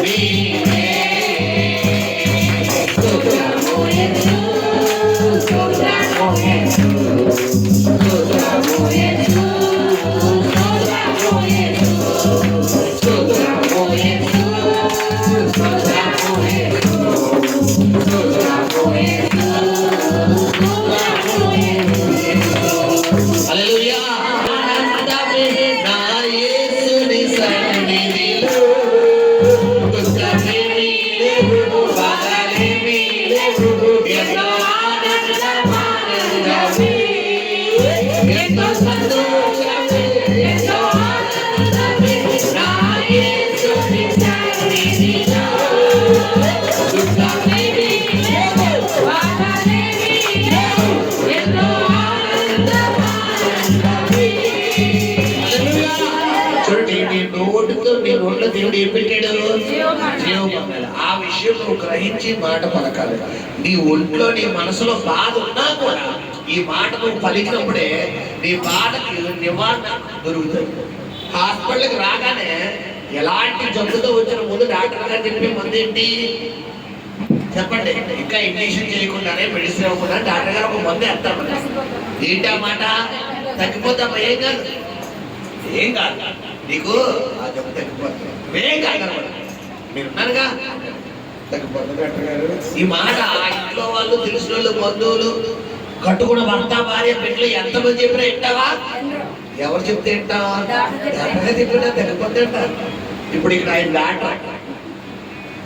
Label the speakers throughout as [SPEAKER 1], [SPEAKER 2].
[SPEAKER 1] We చూడండి, నీ నోటితో నీ నోట్లో దేవుడు ఏం పెట్టాడు? జీవమంగళ. ఆ విషయం నువ్వు గ్రహించి మాట పలకాలి. నీ ఒంట్లో నీ మనసులో బాధ ఉన్నా కూడా ఈ మాట నువ్వు పలికినప్పుడే నీ బాధకి నివారణ దొరుకుతుంది. హాస్పిటల్కి రాగానే ఎలాంటి జబ్బుతో వచ్చిన ముందు డాక్టర్ గారు చెప్పే మందు ఏంటి చెప్పండి? ఇంకా ఇంజక్షన్ చేయకుండానే మెడిసిన్ ఇవ్వకుండా డాక్టర్ గారు ఒక మందు వేస్తారు. ఏంటి ఆ మాట? తగ్గిపోతామా? ఏం కాదు, ఏం కాదు, నీకు ఆ జబ్బు తగ్గిపోతుంది, ఏం కాదు, మీరు ఉన్నారుగా, తగ్గిపోతుంది డాక్టర్ గారు. ఈ మాట ఆ ఇంట్లో వాళ్ళు, తెలిసిన వాళ్ళు, బంధువులు, కట్టుకున్న భర్త, భార్య, బిడ్డలు ఎంతమంది చెప్పినా వింటావా? ఎవరు చెప్తే వింటావా? డాక్టర్ చెప్పినా తగ్గిపోతే అంటారు. ఇప్పుడు ఇక్కడ ఆయన డాక్టర్,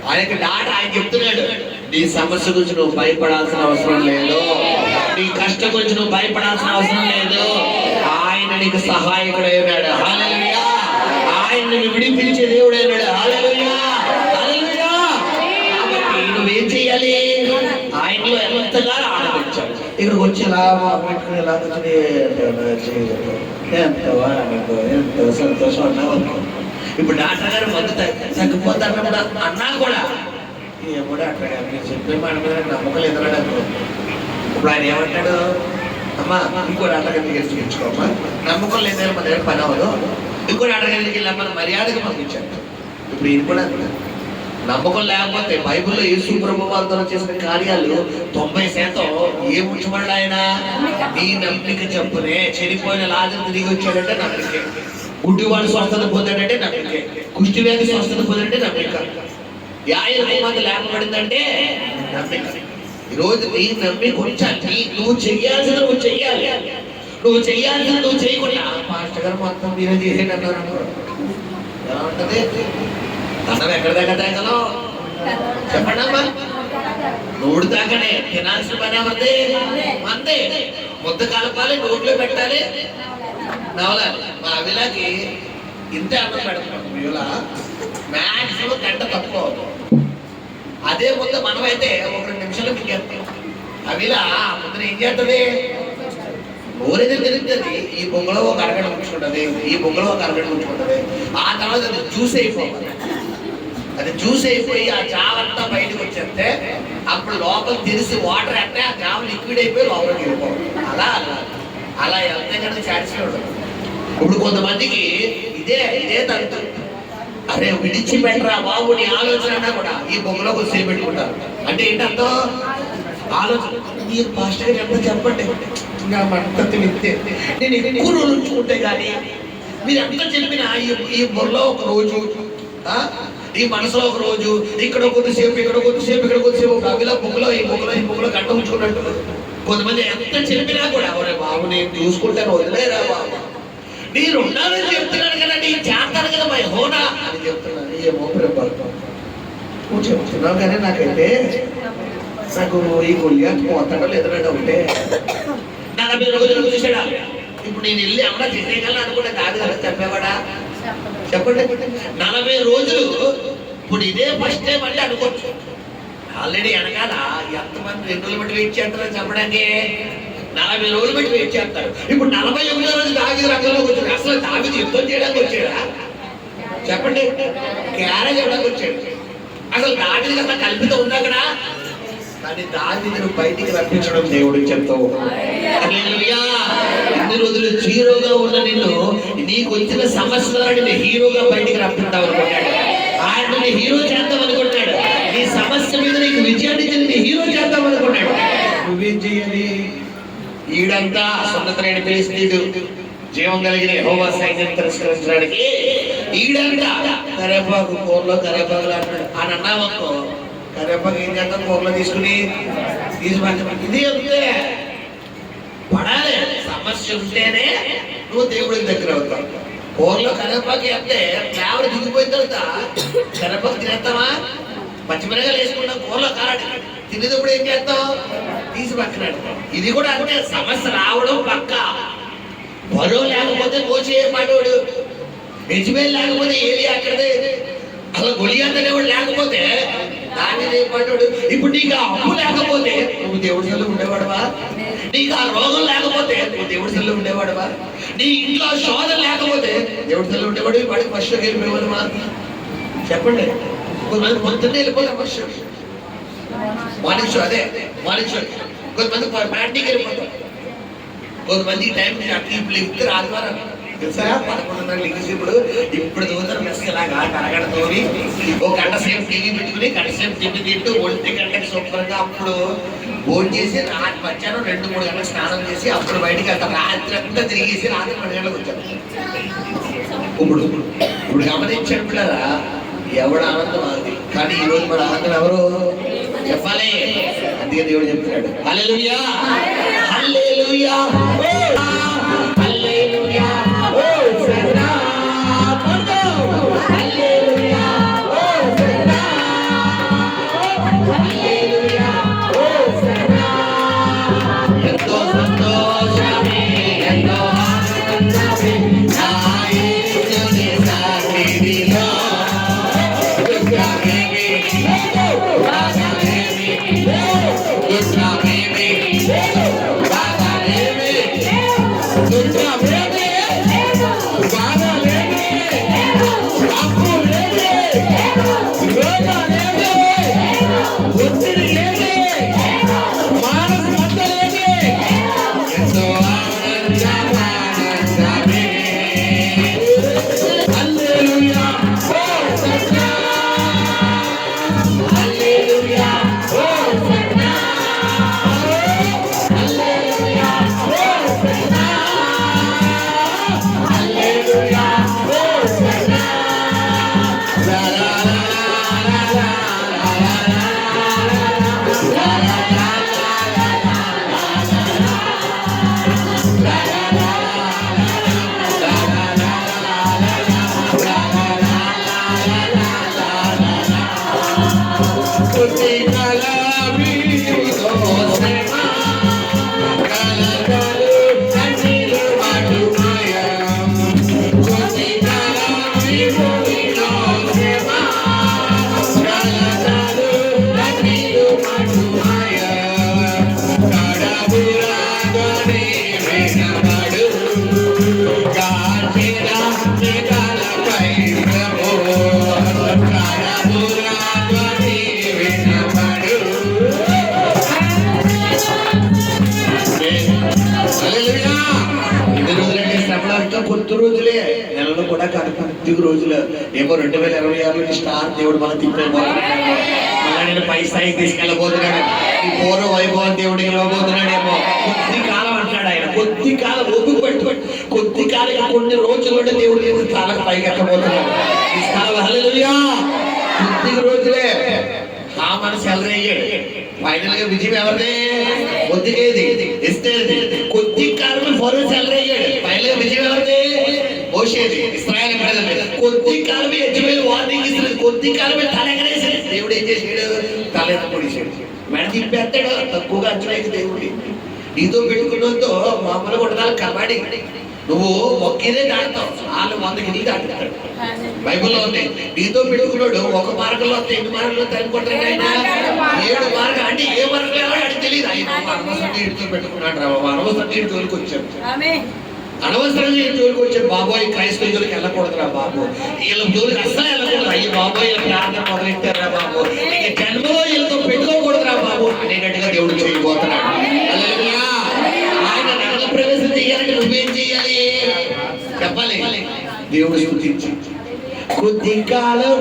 [SPEAKER 1] ఆయనకి డాక్టర్ ఆయన చెప్తున్నాడు, నీ సమస్య గురించి నువ్వు భయపడాల్సిన అవసరం లేదు, నీ కష్టం గురించి నువ్వు భయపడాల్సిన అవసరం లేదు. ఆయన నీకు సహాయకుడు అయినాడు. హల్లెలూయా. ఆయన నిన్ను విడిపించే దేవుడు అయినాడు. హల్లెలూయా, హల్లెలూయా. కాబట్టి నువ్వేం చేయాలి? ఆయనలో ఎంతగా ఆనందించాలి. ఇక్కడికి వచ్చి ఎంతో సంతోషం అన్నావు. ఇప్పుడు డాక్టర్ గారు మందు తగ్గిపోతాను అన్నా కూడా ఏమో డాక్టర్ గారు మీరు చెప్పే మాట మీద నమ్మకం ఎదురడా. ఇప్పుడు ఆయన ఏమంటాడు? అమ్మా ఇంకో డాక్టర్ గారి దగ్గర చూపించుకోమ్మా, నమ్మకం లేదని మన దగ్గర పని అవ్వదు, ఇంకో డాక్టర్ గారి దగ్గరికి వెళ్ళమ్మా మర్యాదగా పంపించాడు. ఇప్పుడు ఈయన కూడా నమ్మకం లేకపోతే బైబిల్లో యేసు ప్రభు వారితో చేసిన కార్యాలు 90% ఏం ఉంచబడ్డా? ఆయన నీ నమ్మిక చెప్పునే. చెడిపోయిన లాజరు తిరిగి వచ్చాడంటే నమ్మికే, గుడ్డివాడు స్వస్థత పొందాడంటే నమ్మికే, కుష్టి వ్యాధి స్వస్థత పొందాడంటే నమ్మిక, యాయన కుమార్తె లేపబడిందంటే నమ్మిక. ఈరోజు నీ నమ్మిక ఉంచాలి. నువ్వు చెయ్యాల్సింది నువ్వు చెయ్యాలి, నువ్వు చెయ్యాల్సింది నువ్వు చేయకుండా పాస్టర్ గారు మొత్తం మీరే చేసేది అన్నారు అనుకో, ఎలా ఉంటది? అన్నం ఎక్కడ దాకా తాగలం చెప్పండి అమ్మా? నోడు దాకానే. తినాల్సిన పని ఎవరిది? మందే. ముద్ద కలపాలి, నోట్లో పెట్టాలి, నవలాలి. మా అవిలాకి ఇంతే అన్నం పెడతాం. ఇవిలా మ్యాక్సిమం గంట తక్కువ. అదే ముద్ద మనమైతే ఒక 2 నిమిషాలు మింగేస్తాం. అవిలా ఆ ముద్దను ఏం చేస్తుంది? నోరేది తిరుగుతుంది, ఈ బొంగలో ఒక అరగడ ఉంచుకుంటుంది, ఈ బొంగలో ఒక అరగడ ఉంచుకుంటుంది. ఆ తర్వాత అది జ్యూస్ అయిపోవాలి. అది జ్యూస్ అయిపోయి ఆ చావంతా బయటకు వచ్చేస్తే అప్పుడు లోపల తెలిసి వాటర్ అంటే ఆ చావ లిక్విడ్ అయిపోయి లోపలికి వెళ్ళిపోవాలి. అలా అలా అలా వెళ్తే కనుక సాటిస్ఫై ఉంటుంది. ఇప్పుడు కొంతమందికి ఇదే తంతు. అరే విడిచిపెట్టరా బాబు నీ ఆలోచన అన్నా కూడా ఈ బొమ్మలో కొంచెం పెట్టుకుంటారు. అంటే ఏంటంతో ఆలోచన. మీరు పాస్టర్ గారు ఎంత చెప్పండి, నేను ఎక్కువ రోజులు ఉంచుకుంటే కానీ మీరు ఎంత చెప్పినా ఈ బొమ్మలో ఒక రోజు, ఈ మనసులో ఒక రోజు, ఇక్కడ కొద్దిసేపు, ఇక్కడ కొద్దిసేపు, ఇక్కడ కొద్దిసేపు, అవిలా బొమ్మలో ఈ బొమ్మలో గంట ఉంచుకున్నట్టు. కొంతమంది ఎంత చెప్పినా కూడా ఎవరే బాబు నేను చూసుకుంటాను వదిలేరా బాబు, నేను ఉండాలని చెప్తున్నాను కదా, నేను చేస్తాను కదా మా హోనా అని చెప్తున్నాను. ఏమో నువ్వు చెప్తున్నావు కానీ నాకైతే నాకు ఈ గుళ్ళకి పోతాడో లేదనంటే ఒకటే 40 రోజులు చూసాడా. ఇప్పుడు నేను వెళ్ళి ఏమన్నా చేసేయగలను అనుకుంటే కాదు కదా, చెప్పేవాడా? చెప్పండి. 40 రోజులు ఇప్పుడు ఇదే ఫస్ట్ టైం అంటే అనుకోవచ్చు. ఆల్రెడీ వెనకాల ఎంతమంది 2 రోజులు బట్టి వెయిట్ చేస్తారని చెప్పడానికి 40 రోజులు బట్టి వెయిట్ చేస్తారు. ఇప్పుడు 41వ రోజు దావీదు రంగంలోకి వచ్చాడు. అసలు దావీదు యుద్ధం చేయడానికి వచ్చాడా? చెప్పండి. క్యారేజ్ ఇవ్వడానికి వచ్చాడు. అసలు దావీదు కదా కల్పితం ఉంది అక్కడ. కానీ దావీదును బయటికి రప్పించడం దేవుడు చెప్తావు. ఇన్ని రోజులు హీరోగా ఉన్న నిన్ను, నీకు వచ్చిన సమస్యల నిన్ను హీరోగా బయటికి రప్పిద్దాం అనుకుంటాడు. ఆయన హీరో చేద్దాం అనుకుంటాడు. నీ సమస్య మీద నీకు విజయాన్ని చెంది హీరో చేద్దాం అనుకుంటాడు. నువ్వేం చేయాలి? ఈడంతా సున్నతమైన ఫిలిష్తీయుడు, జీవం కలిగిన యెహోవా సైన్యం తిరస్కరించడానికి ఈడంతా కరేపాకు కూరలో కరేపాకులు అంటాడు అని అన్నామనుకో, కరేపాకు ఏం చేద్దాం? కూరలో తీసుకుని ఇది అంతే. పడాలి. సమస్య ఉంటేనే నువ్వు దేవుడికి దగ్గర అవుతావు. కూరలో కరేపాకు వేస్తే ఫ్లేవర్ దిగిపోయిన తర్వాత కరేపాకు తినేస్తావా? పచ్చిమిరకాయలు వేసుకుంటాం కూరలో కారాడు, తినేటప్పుడు ఏం చేస్తావు? తీసి పక్కన. ఇది కూడా అంటే సమస్య రావడం పక్క. బరువు లేకపోతే మోసే మాటోడు, యెజబెల్ లేకపోతే ఏలి అక్కడే, అసలు గొలియాత్ అనేవాడు లేకపోతే దావీదు మాటోడు. ఇప్పుడు నీకు అప్పు లేకపోతే నువ్వు దేవుడి ఉండేవాడువా? నీకు ఆ రోగం లేకపోతే నువ్వు దేవుడి తల్లి ఉండేవాడువా? నీ ఇంట్లో శోధన లేకపోతే దేవుడి తల్లి ఉండేవాడు వాడికి ఫస్ట్ వెళ్ళిపోయేవాడు మా చెప్పండి. కొంతమంది పొద్దున్నే వెళ్ళిపోతాం ఫస్ట్ మార్నింగ్ షో, అదే మార్నింగ్ షో. కొంతమంది బ్యాటింగ్ వెళ్ళిపోతాం. కొంతమంది టైం అట్లా ఇప్పుడు ఇద్దరు ఆదివారం తెలుసా 11:30 లింగేసి ఇప్పుడు దూరం మెస్కలాగా కరగడతోని ఒక గంట సేపు టీవీ పెట్టుకుని గంట సేపు తిండి తింటూ 1 గంటకి శుభ్రంగా అప్పుడు భోజనం చేసి మధ్యాహ్నం 2-3 గంటలకు స్నానం చేసి అప్పుడు బయటికి వెళ్తాం. రాత్రి అంతా తిరిగేసి రాత్రి 10 గంటలకు వచ్చాం. ఇప్పుడు గమనించాడు పిల్లరా, ఎవడు ఆనందం అది. కానీ ఈ రోజు మన ఆనందం ఎవరు చెప్పాలి? అందుకే దేవుడు చెప్తున్నాడు హల్లెలూయా హల్లెలూయా హల్లెలూయా కొద్ది రోజులే, నెలలో కూడా కాదు, కొద్ది రోజులు. ఏమో 2026 స్టార్ దేవుడు మన తిప్పేపోతున్నాడు. మళ్ళీ నేను పై స్థాయికి తీసుకెళ్ళబోతున్నాడు. ఈ పూర్వ వైభవం దేవుడికి ఇవ్వబోతున్నాడేమో. కొద్ది కాలం అంటాడు ఆయన, కొద్ది కాలం ఓపిక పెట్టుకోండి. కొద్ది కాలం కొన్ని రోజుల్లో దేవుడు చాలా పైకి ఎక్కబోతున్నాడు. ఈ స్థలం హల్లెలూయా. కొద్ది రోజులే ఆ మనసు ఎల్లరయ్యాడు. ఫైనల్ గా విజయం ఎవరిదే? కొద్దిగేది ఇస్తేది. కొద్ది కాలం ఫరో ఎల్లరయ్యాడు. ఫైనల్ గా విజయం ఎవరిదే? మోషేది. ఇశ్రాయేలు ప్రజలు కొద్ది కాలమే యెహోవా వార్నింగ్ ఇస్తుంది. కొద్ది కాలమే తల ఎగరేసాడు. దేవుడు ఏం చేసాడు? తల ఎత్తుపడిసాడు. మెడ తిప్పేస్తాడు. తక్కువగా అంచనా దేవుడి. నీతో పెట్టుకున్నతో మామూలుగా ఉండదాలు కబడ్డీ. నువ్వు ఒక్కరే దాటుతావు, వాళ్ళు 100 కిలోలు దాటుతాడు. బైబుల్లో ఉంది, నీతో పెట్టుకున్నాడు 1 మార్గంలో వస్తే 8 మార్గంలో తనుకుంటాడు. ఆయన 7 మార్గం అంటే ఏ మార్గంలో ఎవరు తెలియదు. ఆయన అనవసరంగా ఇంటితో పెట్టుకున్నాడు రా బాబు. అనవసరంగా ఇంటి జోలికి వచ్చాడు. అనవసరంగా ఇంటి జోలికి వచ్చాడు. బాబోయ్ క్రైస్తవ జోలికి వెళ్ళకూడదురా బాబు. వీళ్ళ జోలికి అస్సలు వెళ్ళకూడదు. అయ్యి బాబోయ్ ప్రార్థన మొదలెట్టారా బాబు. జన్మలో వీళ్ళతో పెట్టుకోకూడదురా బాబు అనేటట్టుగా దేవుడు చేయబోతున్నాడు. ఆయన నగల ప్రవేశం చేయాలంటే నువ్వేం చేయాలి చెప్పాలి? దేవుడు స్తుతించి కొద్ది కాలం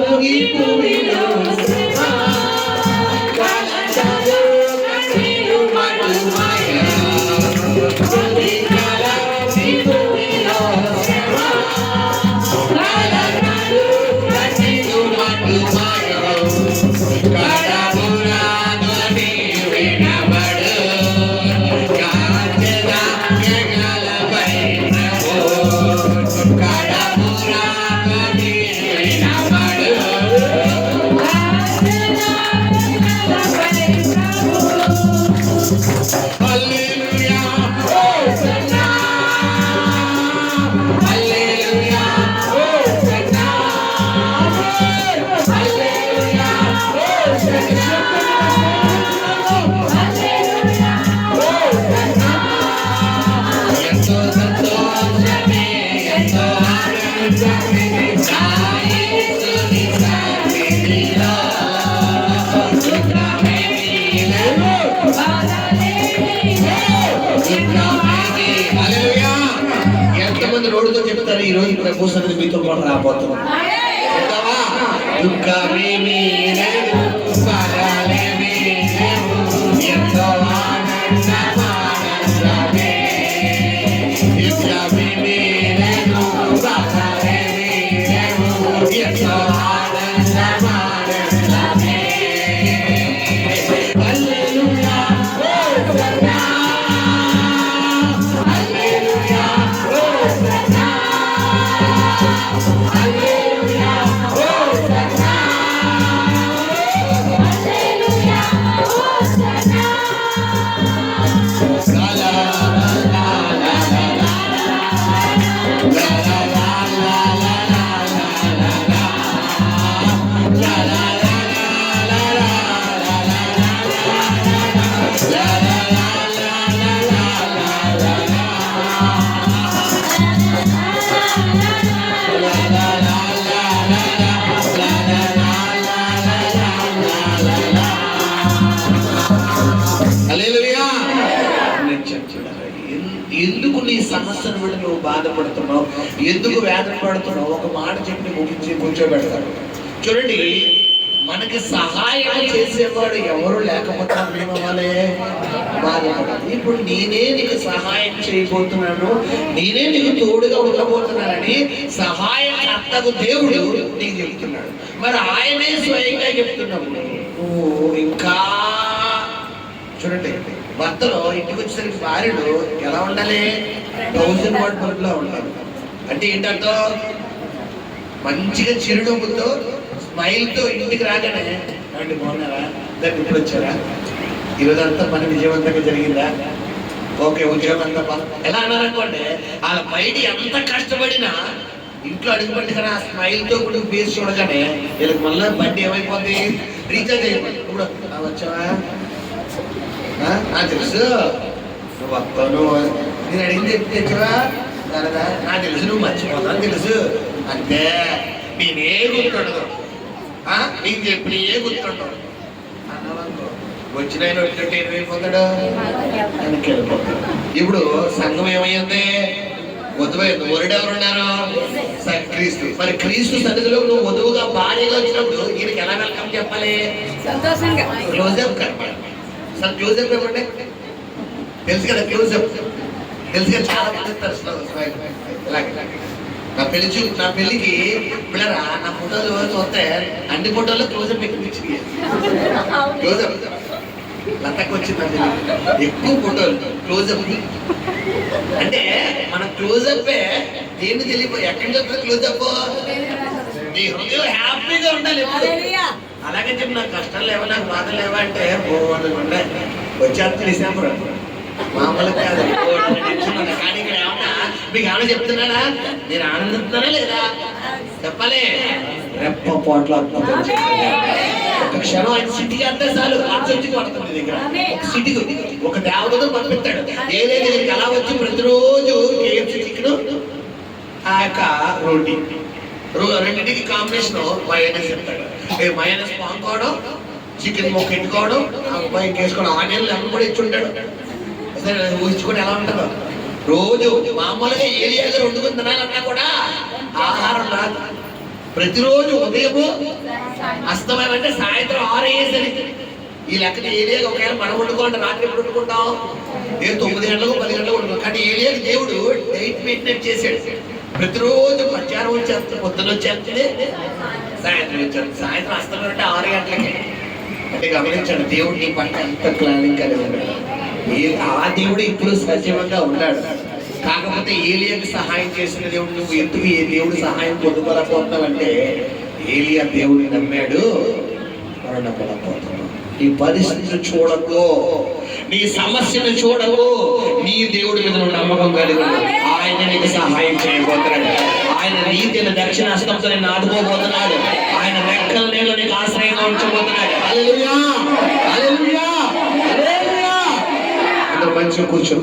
[SPEAKER 1] ఎంతమంది రోడ్డుతో చెప్తారు ఈ రోజు ప్రభు సన్నిధి మీతో పాటు రాబోతున్నాం. దుఃఖమేమీ లేదు, బాధలేమీ లేవు, ఎంతో ఆనందమానందమే. దుఃఖమేమీ లేదు, బాధలేమీ లేవు, ఎంతో ఆనందమానందమే. హల్లెలూయా, హోసన్నా, హల్లెలూయా, హోసన్నా, హల్లెలూయా, హోసన్నా, హల్లెలూయా, హోసన్నా. లా లా లా లా లా లా లా లా లా లా లా లా లా హల్లెలూయా. ఎందుకు నీ సమస్యను బట్టి నువ్వు బాధపడుతున్నావు, ఎందుకు వేదన పడుతున్నావు, ఒక మాట చెప్పి ముగించి కూర్చోబెడతాడు. చూడండి, మనకి సహాయం చేసేవాడు ఎవరు లేకపోతే మేమవ్వాలే బాధపడాలి. ఇప్పుడు నేనే నీకు సహాయం చేయబోతున్నాను, నేనే నీకు తోడుగా ఉండబోతున్నానని సహాయకర్తకు దేవుడు నీకు చెప్తున్నాడు. మరి ఆయనే స్వయంగా చెప్తున్నప్పుడు నువ్వు ఇంకా చూడండి, భర్తలో ఇంటికి వచ్చేసరికి భార్యలు ఎలా ఉండాలి? 1000 వాట్ బల్బులా ఉండాలి. అంటే ఏంటంటే మంచిగా చిరునవ్వుతో స్మైల్తో ఇంటికి రాగానే అంటే బాగున్నారా, దాన్ని ఇప్పుడు వచ్చారా, ఈరోజు అంతా పని విజయవంతంగా జరిగిందా, ఓకే ఉద్యోగం అంతా ఎలా అన్నారనుకోండి, వాళ్ళ బయట ఎంత కష్టపడినా ఇంట్లో అడుగుపెట్టి కానీ ఆ స్మైల్తో కూడా ఫేస్ చూడగానే వీళ్ళకి మళ్ళీ బండి ఏమైపోతుంది, రీఛార్జ్ అయిపోయింది. ఇప్పుడు వచ్చావా, నాకు తెలుసు నువ్వు వస్తాను, నేను అడిగింది తెచ్చావా కదా, నాకు తెలుసు నువ్వు మర్చిపోతాను తెలుసు, అంతే నేనే గుర్తుండదు, నేను చెప్పి ఏ గుర్తుండవు అన్నవాళ్ళు వచ్చిన వచ్చినట్టు ఏమైపోతాడు, వెనక్కి వెళ్ళిపోతాడు. ఇప్పుడు సంఘం ఏమయ్యింది, వధువైంది. వరుడు ఎవరు ఉన్నారు? క్రీస్తు. మరి క్రీస్తు సన్నిధిలో నువ్వు వధువుగా భార్యగా వచ్చినప్పుడు ఈయనకి ఎలా వెల్కమ్ చెప్పాలి? సంతోషంగా క్లోజప్ కనపడాలి. సార్ క్లోజప్ ఇవ్వండి, తెలుసు కదా క్లోజప్, తెలుసు కదా, చాలా మంది ఇలాగే నా పెళ్లికి పిల్లరా నా ఫోటోలు చూస్తే అన్ని ఫోటోల్లో క్లోజప్ ఎక్కించి క్లోజప్ లతకు వచ్చింది ఎక్కువ ఫోటోలు క్లోజప్. అంటే మన క్లోజప్ దేన్ని తెలియదు, ఎక్కడి నుంచి క్లోజప్, నీ హృదయం హ్యాపీగా ఉండాలి. అలాగే చెప్పి నాకు కష్టాలు లేవా, నాకు బాధలు లేవా అంటే ఉండే వచ్చేంత డిసెంబర్ మామూలు కాదు. కానీ ఇక్కడ ఏమన్నా మీకు ఏమన్నా చెప్తున్నానా, నేను ఆనందిస్తున్నానా లేదా చెప్పాలి. రెప్ప పోట్ల ఒక క్షణం ఆయన సిటీకి అంటే చాలు ఆచరించి పడుతుంది దగ్గర సిటీకి ఒక దేవతతో పంపిస్తాడు. ఏదైతే దగ్గరికి అలా వచ్చి ప్రతిరోజు కేఎఫ్సీ చికెన్ ఆ యొక్క రోటీ రెండింటికి కాంబినేషన్ మయోనీస్ చెప్తాడు. మయోనీస్ పానుకోవడం, చికెన్ మొక్క ఎట్టుకోవడం, ఆ అబ్బాయి వేసుకోవడం, ఆనియన్లు అవి కూడా ఇచ్చుంటాడు. సరే ఊహించుకొని ఎలా ఉంటుందో రోజు మామూలుగా ఏరియాగా వండుకుని తినాలన్నా కూడా ఆహారం రాదు. ప్రతిరోజు ఉదయము అస్తమయం అంటే సాయంత్రం 6 అయ్యేసరికి ఈ లెక్కన ఏరియాగా ఒకవేళ మనం వండుకోండి, రాత్రి ఎప్పుడు వండుకుంటాం, నేను 9 గంటలకు 10 గంటలకు వండుకుంటాం. కానీ ఏరియాకి దేవుడు డైట్ మెయింటైన్ చేశాడు. ప్రతిరోజు మధ్యాహ్నం వచ్చేస్తుంది, పొద్దున వచ్చేస్తుంది, సాయంత్రం వచ్చేస్తుంది. సాయంత్రం అస్తమయం అంటే 6 గంటలకి. అంటే గమనించండి, దేవుడు నీ పట్ల ఎంత ప్లానింగ్ కలిగి ఉన్నాడు. ఆ దేవుడు ఇప్పుడు సజీవంగా ఉన్నాడు. కాకపోతే ఏలియాకి సహాయం చేసిన దేవుడు నువ్వు ఎందుకు ఏ దేవుడు సహాయం పొందుకోలేకపోతున్నావంటే ఏలియా దేవుడిని నమ్మాడు, మనం నమ్మలేకపోతున్నాం. నీ పరిస్థితిని చూడకు, నీ సమస్యను చూడకు, నీ దేవుడి మీద నువ్వు నమ్మకం కలిగి ఆయన నీకు సహాయం చేయబోతున్నాడు. ఆయన నీతిని దక్షిణాస్తంతో నిన్ను ఆదుకోబోతున్నాడు. ఆయన రెక్కల నీళ్ళు నీకు ఆశ్రయంగా ఉంచబోతున్నాడు. హల్లెలూయా, హల్లెలూయా, హల్లెలూయా. అందరూ మంచిగా కూర్చో.